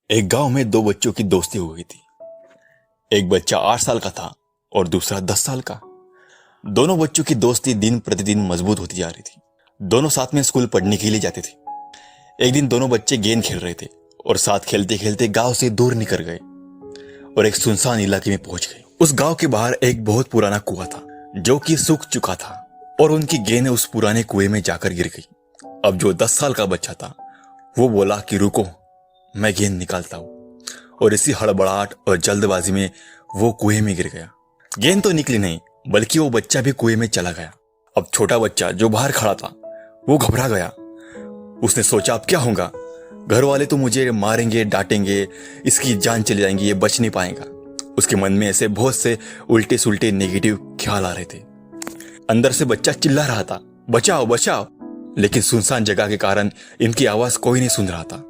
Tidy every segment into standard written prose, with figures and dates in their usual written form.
एक गांव में दो बच्चों की दोस्ती हो गई थी। एक बच्चा 8 साल का था और दूसरा 10 साल का। दोनों बच्चों की दोस्ती दिन प्रतिदिन मजबूत होती जा रही थी। दोनों साथ में स्कूल पढ़ने के लिए जाते थे। एक दिन दोनों बच्चे गेंद खेल रहे थे और साथ खेलते खेलते गांव से दूर निकल गए और एक सुनसान इलाके में पहुंच गए। उस गांव के बाहर एक बहुत पुराना कुआं था जो कि सूख चुका था और उनकी गेंद उस पुराने कुएं में जाकर गिर गई। अब जो 10 साल का बच्चा था वो बोला कि रुको, मैं गेंद निकालता हूं, और इसी हड़बड़ाहट और जल्दबाजी में वो कुएं में गिर गया। गेंद तो निकली नहीं बल्कि वो बच्चा भी कुएं में चला गया। अब छोटा बच्चा जो बाहर खड़ा था वो घबरा गया। उसने सोचा अब क्या होगा, घर वाले तो मुझे मारेंगे, डांटेंगे, इसकी जान चली जाएंगी, ये बच नहीं पाएगा। उसके मन में ऐसे बहुत से उल्टे सुल्टे नेगेटिव ख्याल आ रहे थे। अंदर से बच्चा चिल्ला रहा था, बचाओ बचाओ, लेकिन सुनसान जगह के कारण इनकी आवाज कोई नहीं सुन रहा था।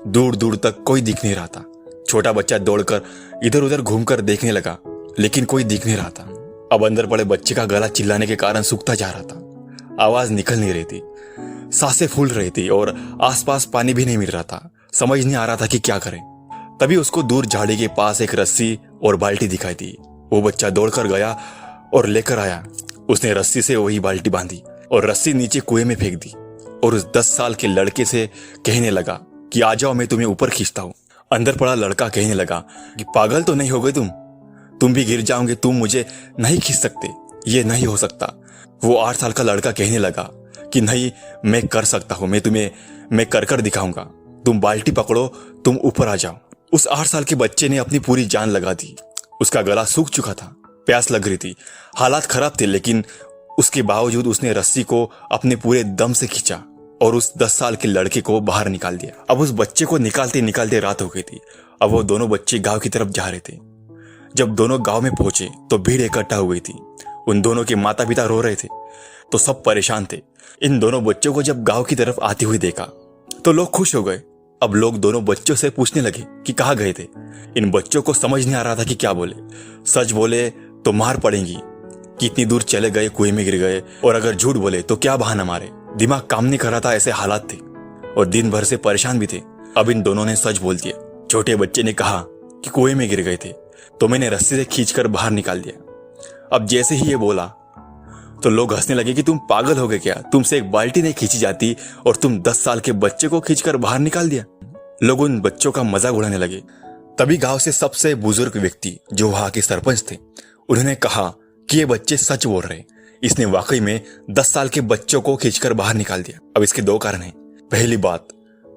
दूर दूर तक कोई दिख नहीं रहा था। छोटा बच्चा दौड़कर इधर उधर घूमकर देखने लगा लेकिन कोई दिख नहीं रहा था। अब अंदर पड़े बच्चे का गला चिल्लाने के कारण सूखता जा रहा था। आवाज निकल नहीं रही थी, सांसें फूल रही थी और आसपास पानी भी नहीं मिल रहा था। समझ नहीं आ रहा था कि क्या करे। तभी उसको दूर झाड़ी के पास एक रस्सी और बाल्टी दिखाई दी। वो बच्चा दौड़कर गया और लेकर आया। उसने रस्सी से वही बाल्टी बांधी और रस्सी नीचे कुएं में फेंक दी और उस 10 साल के लड़के से कहने लगा कि आ जाओ, मैं तुम्हें ऊपर खींचता हूं। अंदर पड़ा लड़का कहने लगा कि पागल तो नहीं हो गए तुम भी गिर जाओगे, तुम मुझे नहीं खींच सकते, ये नहीं हो सकता। वो 8 साल का लड़का कहने लगा कि नहीं, मैं कर सकता हूं, मैं कर दिखाऊंगा, तुम बाल्टी पकड़ो, तुम ऊपर आ जाओ। उस 8 साल के बच्चे ने अपनी पूरी जान लगा दी। उसका गला सूख चुका था, प्यास लग रही थी, हालात खराब थे, लेकिन उसके बावजूद उसने रस्सी को अपने पूरे दम से खींचा और उस 10 साल के लड़के को बाहर निकाल दिया। अब उस बच्चे को निकालते निकालते रात हो गई थी। अब वो दोनों बच्चे गांव की तरफ जा रहे थे। जब दोनों गांव में पहुंचे तो भीड़ इकट्ठा हो गई थी। उन दोनों के माता पिता रो रहे थे तो सब परेशान थे। इन दोनों बच्चों को जब गांव की तरफ आते हुए देखा तो लोग खुश हो गए। अब लोग दोनों बच्चों से पूछने लगे कि कहाँ गए थे। इन बच्चों को समझ नहीं आ रहा था कि क्या बोले। सच बोले तो मार पड़ेगी कि इतनी दूर चले गए, कुएं में गिर गए, और अगर झूठ बोले तो क्या बहाना मारे। दिमाग काम नहीं कर रहा था, ऐसे हालात थे और दिन भर से परेशान भी थे। अब इन दोनों ने सच बोल दिया। छोटे बच्चे ने कहा कि कुएं में गिर गए थे तो मैंने रस्सी से खींचकर बाहर निकाल दिया। अब जैसे ही ये बोला तो लोग हंसने लगे कि तुम पागल हो गए क्या, तुमसे एक बाल्टी नहीं खींची जाती और तुम 10 साल के बच्चे को खींचकर बाहर निकाल दिया। लोग उन बच्चों का मजाक उड़ाने लगे। तभी गांव से सबसे बुजुर्ग व्यक्ति जो वहां के सरपंच थे, उन्होंने कहा कि ये बच्चे सच बोल रहे, इसने वाकई में 10 साल के बच्चों को खींचकर बाहर निकाल दिया। अब इसके 2 कारण हैं। पहली बात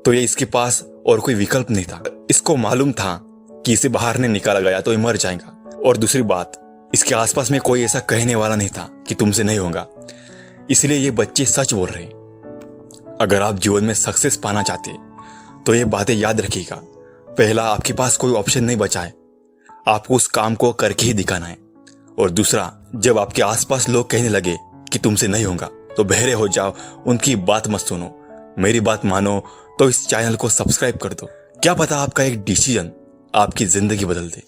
तो ये इसके पास और कोई विकल्प नहीं था। इसको मालूम था कि इसे बाहर नहीं निकाला गया तो ये मर जाएगा, और दूसरी बात इसके आसपास में कोई ऐसा कहने वाला नहीं था कि तुमसे नहीं होगा, इसलिए ये बच्चे सच बोल रहे। अगर आप जीवन में सक्सेस पाना चाहते तो ये बातें याद रखिएगा। पहला, आपके पास कोई ऑप्शन नहीं बचा है, आपको उस काम को करके ही दिखाना है। और दूसरा, जब आपके आसपास लोग कहने लगे कि तुमसे नहीं होगा तो बहरे हो जाओ, उनकी बात मत सुनो, मेरी बात मानो तो इस चैनल को सब्सक्राइब कर दो। क्या पता आपका एक डिसीजन आपकी जिंदगी बदल दे।